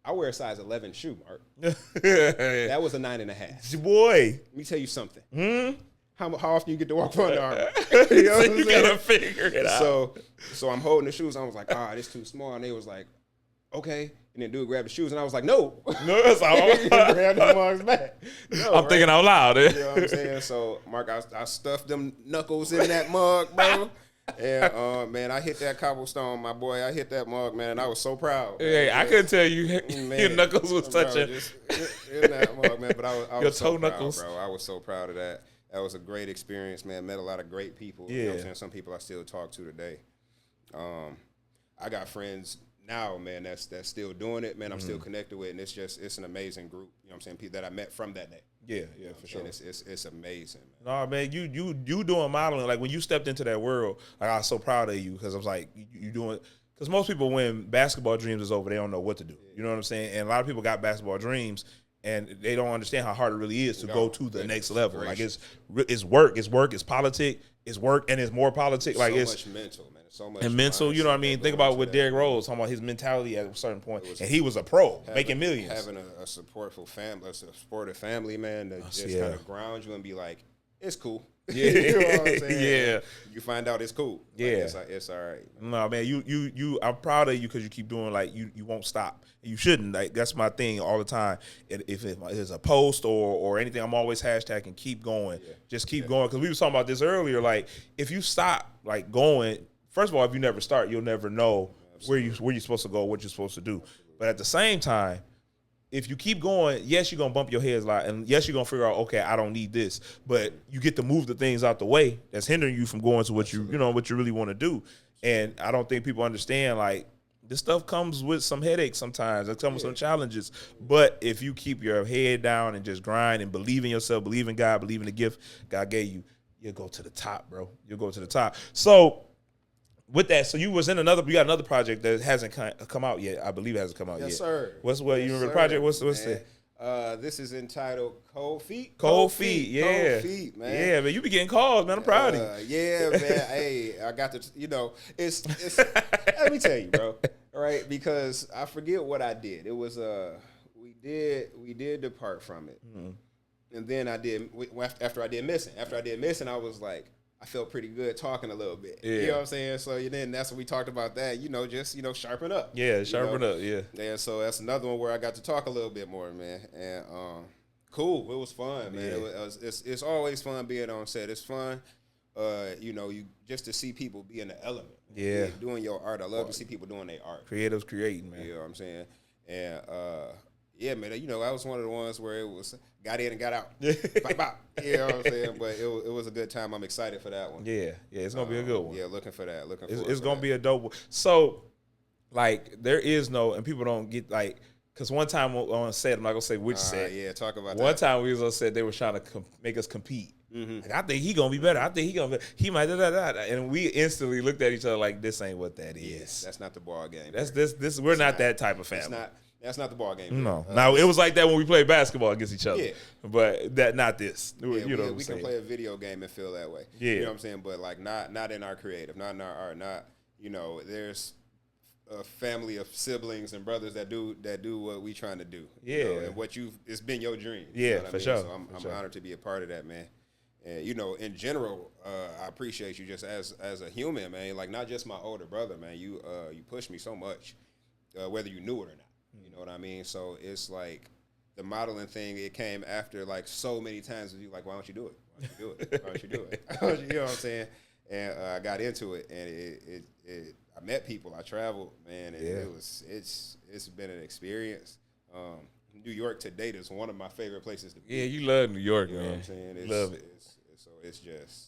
I wear a size 11 shoe, Mark. That was a 9.5. Boy. Let me tell you something. How often you get to walk on Under Armour? You know so you got to figure it out. So I'm holding the shoes. I was like, this too small. And they was like, okay. And then dude grabbed the shoes. And I was like, no. No, that's all. Grab the mugs back. No, I'm thinking out loud. You know what I'm saying? So, Mark, I stuffed them knuckles in that mug, bro. And, man, I hit that cobblestone, my boy. I hit that mug, man, and I was so proud. Hey, I couldn't tell you your knuckles was touching. In that mug, man. But I was so knuckles. Proud, bro. I was so proud of that. That was a great experience, man. Met a lot of great people. You know what I'm saying? Some people I still talk to today. I got friends now, man, that's still doing it, man. I'm still connected with, and it's an amazing group. You know what I'm saying? People that I met from that day. Yeah, for sure. And it's amazing, man. No, man, you doing modeling. Like when you stepped into that world, like I was so proud of you because I was like, you doing. Because most people, when basketball dreams is over, they don't know what to do. You know what I'm saying? And a lot of people got basketball dreams, and they don't understand how hard it really is to go to the next level. Like it's work, it's politics, it's work, and it's more politics. Like it's much mental, man. It's so much and mental. You know what I mean? Think about what Derrick Rose talking about his mentality at a certain point, and he was a pro, making millions. Having a supportive family, man, that just kind of ground you and be like, it's cool. Yeah, you know what I'm saying? Yeah. You find out it's cool. Yeah, it's all right. No, man, you. I'm proud of you because you keep doing like you won't stop. You shouldn't. Like that's my thing all the time. If it's a post or anything, I'm always hashtagging keep going. Yeah. Just keep going because we were talking about this earlier. Like if you stop like going, first of all, if you never start, you'll never know where you're supposed to go, what you're supposed to do. But at the same time, if you keep going, yes, you're going to bump your heads a lot. And yes, you're going to figure out, okay, I don't need this. But you get to move the things out the way that's hindering you from going to what you really want to do. And I don't think people understand, like, this stuff comes with some headaches sometimes. It comes with some challenges. But if you keep your head down and just grind and believe in yourself, believe in God, believe in the gift God gave you, you'll go to the top, bro. You'll go to the top. So with that, so you got another project that hasn't come out yet. I believe it hasn't come out yet. Yes, sir. You remember the project? What's it? This is entitled Cold Feet. Cold Feet, yeah. Cold Feet, man. Yeah, man, you be getting calls, man. I'm proud of you. Yeah, man. Hey, I got to, it's let me tell you, bro. All right, because I forget what I did. It was we did depart from it. Mm-hmm. And then after I did Missing, I was like, I felt pretty good talking a little bit. Yeah. You know what I'm saying? So then that's when we talked about that, just, sharpen up. Yeah, sharpen up, yeah. And so that's another one where I got to talk a little bit more, man. And cool. It was fun, man. Yeah. It's always fun being on set. It's fun, you just to see people be in the element. Yeah. Doing your art. I love to see people doing their art. Creatives creating, man. You know what I'm saying? And yeah, man, I was one of the ones where it was got in and got out. Bop, bop. You know what I'm saying? But it was a good time. I'm excited for that one. Yeah, it's going to be a good one. Yeah, looking for that. It's going to be a dope one. So, like, there is no, and people don't get, like, because one time on set, I'm not going to say which set. Yeah, talk about that. One time we was on set, they were trying to make us compete. Mm-hmm. Like, I think he going to be better. I think he might, and we instantly looked at each other like, this ain't what that is. That's not the ball game. We're not that type of family. That's not the ball game. No. Now it was like that when we played basketball against each other. Yeah. But not this. Yeah, we can play a video game and feel that way. Yeah. You know what I'm saying? But like not in our creative, not in our art, not there's a family of siblings and brothers that do what we trying to do. Yeah. And it's been your dream. Yeah, you know for sure. So I'm honored to be a part of that, man. And in general, I appreciate you just as a human, man. Like not just my older brother, man. You pushed me so much, whether you knew it or not. You know what I mean? So it's like the modeling thing, it came after like so many times of you like, why don't you do it? Why don't you do it? Why don't you do it? You know what I'm saying? And I got into it, and I met people. I traveled, man, and it's been an experience. New York to date is one of my favorite places to be. Yeah, you love New York, man. You know what I'm saying? Love it. So it's just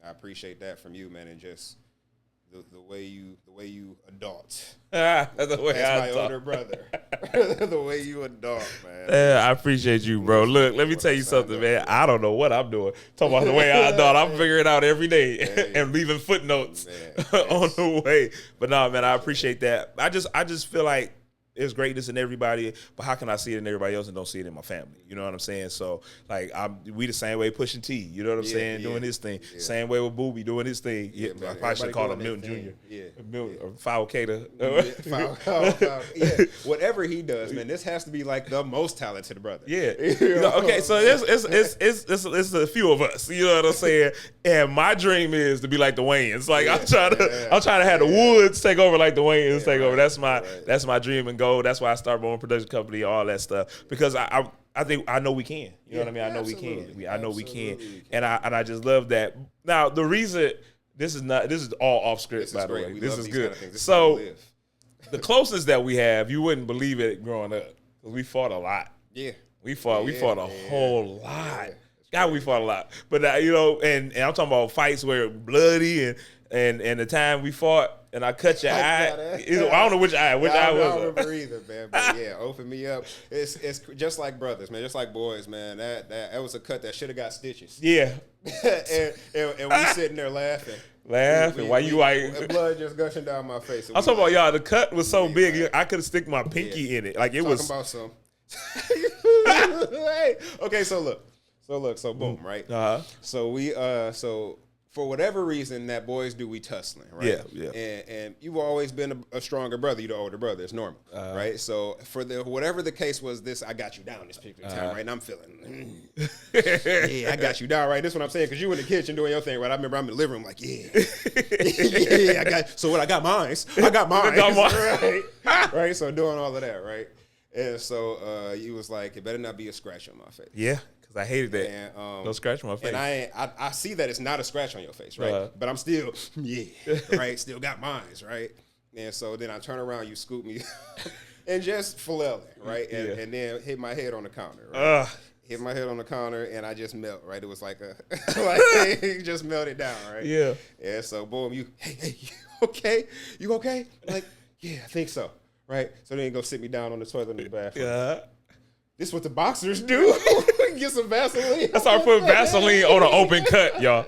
I appreciate that from you, man, and just the way you adult. That's my older brother. The way you adult, man. Yeah, I appreciate you, bro. Look, let me tell you something, man. I don't know what I'm doing. Talking about the way I adult, I'm figuring it out every day and leaving footnotes on the way. But no, man, I appreciate that. I just feel like there's greatness in everybody, but how can I see it in everybody else and don't see it in my family? You know what I'm saying? So, like, we the same way pushing T. You know what I'm saying? Doing his thing. Yeah. Same way with Booby doing his thing. Yeah, I probably should call him Milton Jr. Yeah. Milton, or Foul Cater. Yeah. Whatever he does, man, this has to be like the most talented brother. Yeah. Okay, so it's a few of us. You know what I'm saying? And my dream is to be like the Wayans. Like I'm trying to have the Woods take over like the Wayans take over. That's my dream and goal. That's why I started my own production company, all that stuff. Because I think I know we can. You know what I mean? I know we can. I know we can. And I just love that. Now the reason this is all off script, by the way. This is good. So the closest that we have, you wouldn't believe it growing up. Because we fought a lot. Yeah. We fought a whole lot. God, we fought a lot. But you know, and I'm talking about fights where bloody and the time we fought and I cut your eye. I don't know which eye. Which eye was it? I don't remember either, man. But yeah, open me up. It's just like brothers, man. Just like boys, man. That was a cut that should have got stitches. Yeah. and we sitting there laughing. Why you like blood just gushing down my face. I'm talking about y'all. The cut was so big, man. I could have stick my pinky in it. Like it was. Talking about some. Okay, so boom, right? So for whatever reason that boys do, we tussling, right? Yeah. And you've always been a stronger brother. You're the older brother. It's normal, right? So for whatever the case was, I got you down this particular time, right? And I'm feeling, yeah, I got you down, right? This is what I'm saying, because you in the kitchen doing your thing, right? I remember I'm in the living room, like, yeah, I got. So what? I got mines, right? So doing all of that, right? And so you was like, it better not be a scratch on my face. Yeah. I hated that. And, no scratch on my face. And I see that it's not a scratch on your face, right? But I'm still, right? Still got mines, right? And so then I turn around, you scoop me, and just flailing, right? And then hit my head on the counter, right? Hit my head on the counter, and I just melt, right? It was like it just melted down, right? Yeah. And so boom, hey, you okay? You okay? Like, yeah, I think so, right? So then you go sit me down on the toilet in the bathroom. Yeah. This is what the boxers do. Get some Vaseline. I started putting Vaseline on an open cut, y'all.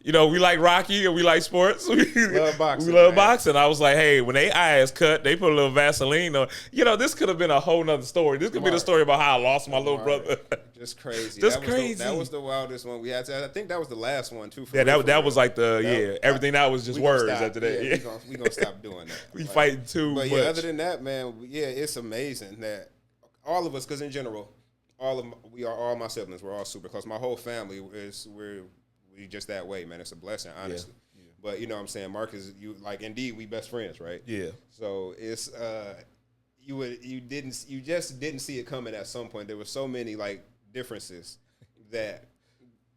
We like Rocky and we like sports. We love boxing. We love boxing. I was like, hey, when they eyes cut, they put a little Vaseline on. This could have been a whole nother story. This could be the story about how I lost my little brother. Just crazy. Crazy. That was the wildest one we had. I think that was the last one too. That was like everything that was just words after that. Yeah, we gonna stop doing that. We fighting too much. But other than that, man, it's amazing that all of us, because in general, all my siblings, we're all super close. My whole family we just that way, man. It's a blessing, honestly. Yeah. But you know what I'm saying, Marcus, indeed we best friends, right? Yeah. So it's you just didn't see it coming at some point. There were so many differences that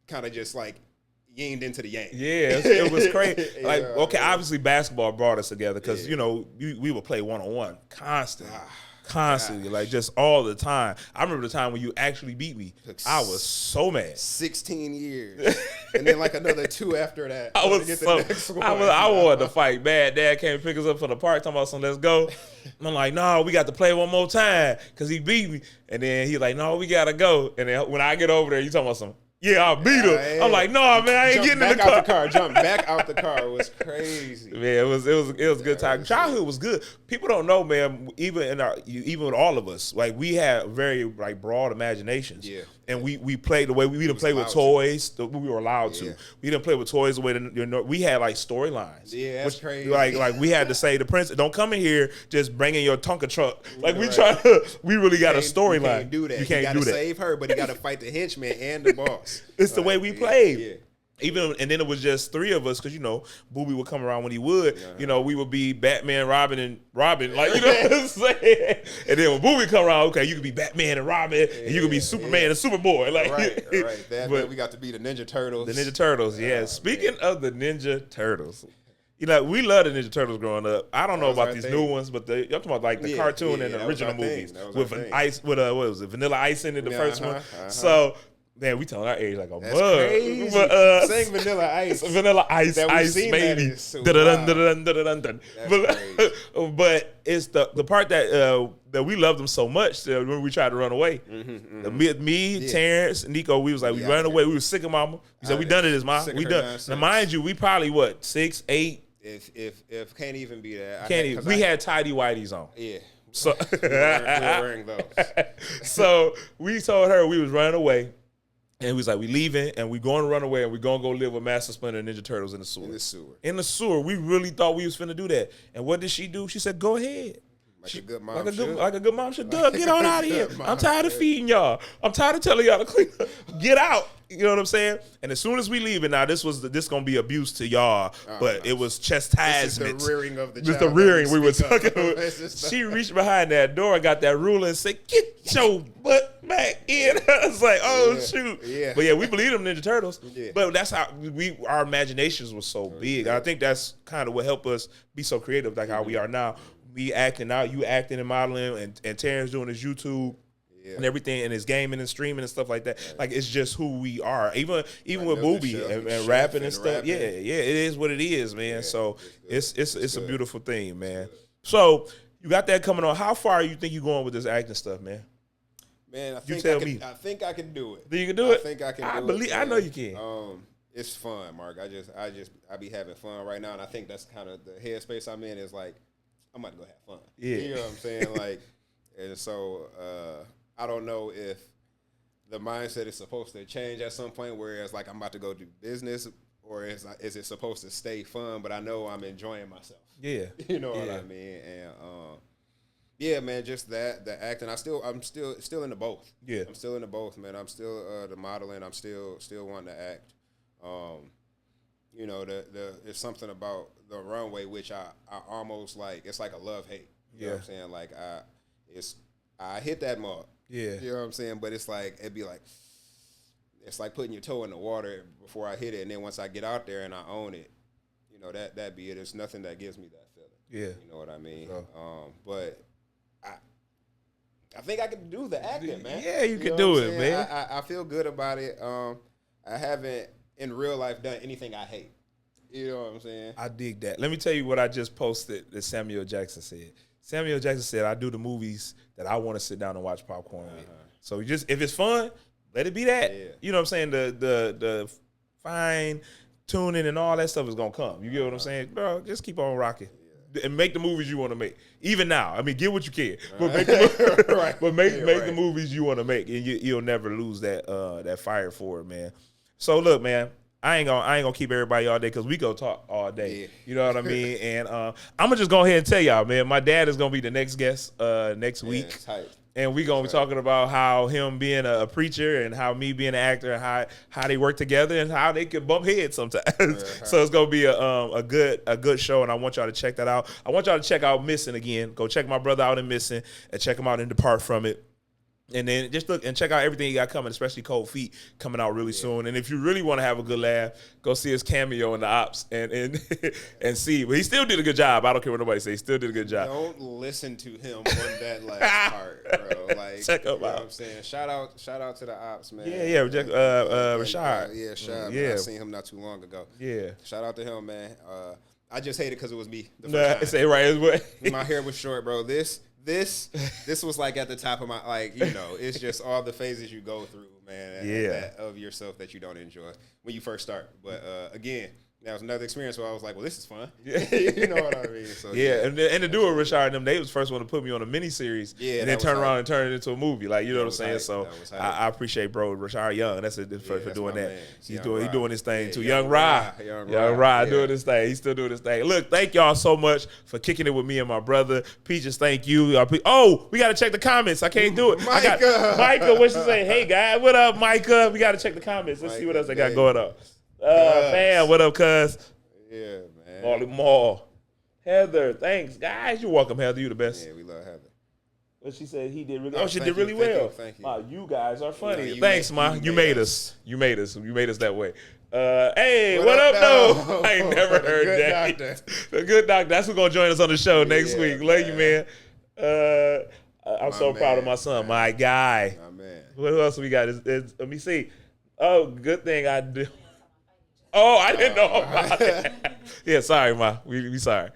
kind of just yinged into the yang. Yeah, it was crazy. Obviously basketball brought us together because we would play one-on-one constantly. Constantly, just all the time. I remember the time when you actually beat me. I was so mad. 16 years. And then another 2 after that. I wanted to fight bad. Dad came to pick us up from the park talking about something, let's go. I'm like, no, we got to play one more time because he beat me. And then he's like, no, we got to go. And then when I get over there, you talking about something. Yeah, I beat him. I'm like, no, man, I ain't getting in the car. Jump back out the car. It was crazy. Man, it was good time. Childhood was good. People don't know, man. Even with all of us, we had very broad imaginations. Yeah. And we played the way we didn't play with toys. We were allowed to. We didn't play with toys the way we had storylines. Yeah, that's crazy. We had to say the prince, don't come in here just bringing your Tonka truck. We really got a storyline. You can't do that. You can't do that. Save her, but you got to fight the henchman and the boss. It's the way we played. Yeah. And then it was just 3 of us because Booby would come around when he would. We would be Batman, Robin, and Robin, what I'm saying. And then when Booby come around, okay, you could be Batman and Robin, and you could be Superman and Superboy. Right. We got to be the Ninja Turtles. The Ninja Turtles, yeah. Speaking of the Ninja Turtles, we love the Ninja Turtles growing up. I don't know about these new ones, but you're talking about the cartoon and the original movies with Vanilla Ice in it, the first one. So Man, we telling our age like a That's mug. crazy. But, saying Vanilla Ice. Vanilla Ice, baby. But it's the part that we loved them so much that when we tried to run away. Me, Terrence, Nico, we was like, we ran away. We was sick of mama. We said, we done it, Ma. We done. Now, mind you, we probably, 6, 8? If can't even be that. We had tidy whities on. Yeah. So we were wearing those. So we told her we was running away. And we was like, we leaving, and we going to run away, and we going to go live with Master Splinter and Ninja Turtles in the sewer. In the sewer. We really thought we was finna do that. And what did she do? She said, go ahead. Like a good mom should. Like a good mom should. Doug, get on out of here. I'm tired of feeding y'all. I'm tired of telling y'all to clean up. Get out. You know what I'm saying? And as soon as we leave it, now this going to be abuse to y'all, but it was chastisement. This is the rearing of the child. Just the rearing we were talking about. She reached behind that door and got that ruler and said, get your butt back in. I was like, oh, shoot. Yeah. But yeah, we believe them Ninja Turtles. Yeah. But that's how our imaginations were so big. I think that's kind of what helped us be so creative, like how we are now. We acting out, you acting and modeling, and Terrence doing his YouTube and everything, and his gaming and streaming and stuff like that. Right. Like, it's just who we are. Even with Booby and rapping and stuff. Yeah, it is what it is, man. Yeah, so it's a beautiful thing, man. So you got that coming on. How far you think you going with this acting stuff, man? Man, I think I can do it. Do you can do it? I think I can do it. I know you can. It's fun, Mark. I be having fun right now, and I think that's kind of the headspace I'm in. Is like, I'm about to go have fun. Yeah. You know what I'm saying? Like, and so I don't know if the mindset is supposed to change at some point where it's like I'm about to go do business, or is it supposed to stay fun? But I know I'm enjoying myself. Yeah. You know what I mean? And yeah, man, just the acting. I'm still into both. Yeah. I'm still into both, man. I'm still the modeling. I'm still wanting to act. You know, it's something about the runway which I almost like. It's like a love-hate. You know what I'm saying? Like I hit that mark. Yeah. You know what I'm saying? But it's like it's like putting your toe in the water before I hit it, and then once I get out there and I own it, you know, that be it. There's nothing that gives me that feeling. Yeah. You know what I mean? But I think I can do the acting, man. Yeah, you can do it, man. I feel good about it. I haven't in real life done anything I hate. You know what I'm saying? I dig that. Let me tell you what I just posted that Samuel Jackson said. Samuel Jackson said, I do the movies that I want to sit down and watch popcorn with. So just if it's fun, let it be that. Yeah. You know what I'm saying? The fine tuning and all that stuff is going to come. You get what I'm saying? Bro, just keep on rocking. And make the movies you want to make. Even now. I mean, get what you can. But make the movies you want to make. And you'll never lose that fire for it, man. So look, man, I ain't gonna keep everybody all day because we go talk all day. Yeah. You know what I mean? And I'm gonna just go ahead and tell y'all, man, my dad is gonna be the next guest next week. And we're going to be talking about how him being a preacher and how me being an actor and how they work together and how they can bump heads sometimes. So it's going to be a good show, and I want y'all to check that out. I want y'all to check out Missing again. Go check my brother out in Missing and check him out in Depart From It. And then just look and check out everything he got coming, especially Cold Feet coming out really soon. And if you really want to have a good laugh, go see his cameo in the Ops and see. But he still did a good job. I don't care what nobody says. He still did a good job. Don't listen to him on that last part, bro. Like, check him out. What I'm saying? Shout out to the Ops, man. Yeah, Rashad. Rashad. Man, I seen him not too long ago. Yeah. Shout out to him, man. I just hate it because it was me the first time. My hair was short, bro. This was like at the top of my, like, you know, it's just all the phases you go through, man, of yourself that you don't enjoy when you first start. But again, that was another experience where I was like, well, this is fun. You know what I mean? So, and to do it, Rashad and them, they was the first one to put me on a miniseries and then turn around and turn it into a movie. Like, you know what I'm saying? So I appreciate bro Rashad Young. That's it for doing that. He's doing his thing too. Young Rye doing his thing. He's still doing his thing. Look, thank y'all so much for kicking it with me and my brother. Peaches, thank you. Oh, we got to check the comments. I can't do it. Micah, what she say? Hey, guys, what up, Micah? We got to check the comments. Let's see what else they got going on. Man, what up, cuz? Yeah, man. Marley Mall. Heather, thanks. Guys, you're welcome, Heather. You the best. Yeah, we love Heather. But she said he did really she did really well. Thank you. Wow, you guys are funny. Thanks, Ma. You made us. You made us that way. Hey, what up, though? I ain't never heard that. The good doctor. That's who's going to join us on the show next week. Love you, man. I'm so proud of my son. My guy. My man. What else we got? Let me see. Oh, good thing I do. Oh, I didn't know about that. Yeah, sorry, Ma. We sorry.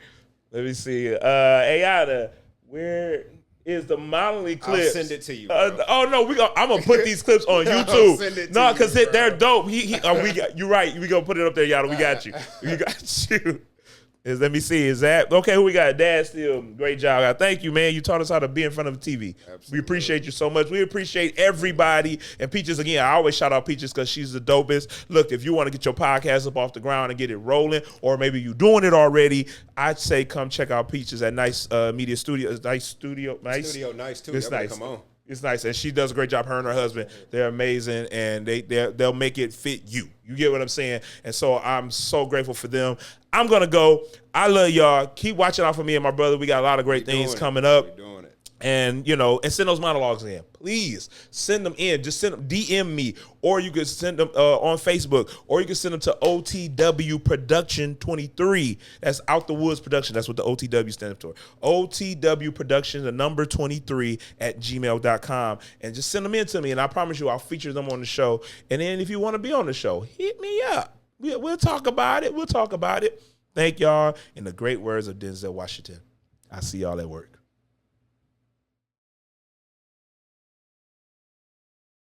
Let me see. Ayada, where is the modeling clip? I'll send it to you, bro. Oh no, I'm gonna put these clips on YouTube. No, because they're dope. You're right. We gonna put it up there, Yada. We got you. We got you. Let me see. Is that okay? Who we got? Dad still great job. Thank you, man. You taught us how to be in front of the TV. Absolutely. We appreciate you so much. We appreciate everybody. And Peaches, again, I always shout out Peaches because she's the dopest. Look, if you want to get your podcast up off the ground and get it rolling, or maybe you're doing it already, I'd say come check out Peaches at Nice Media Studio. Nice Studio too. It's nice. Come on. It's nice, and she does a great job. Her and her husband, they're amazing, and they'll make it fit you. You get what I'm saying? And so I'm so grateful for them. I'm gonna go. I love y'all. Keep watching out for me and my brother. We got a lot of great things coming up. We're doing it. And and send those monologues in. Please send them in. Just send them. DM me, or you can send them on Facebook, or you can send them to OTW Production 23. That's Out the Woods Production. That's what the OTW stands for. OTW Production, the number 23 at gmail.com, and just send them in to me. And I promise you, I'll feature them on the show. And then if you want to be on the show, hit me up. We'll talk about it. Thank y'all. In the great words of Denzel Washington, I see y'all at work.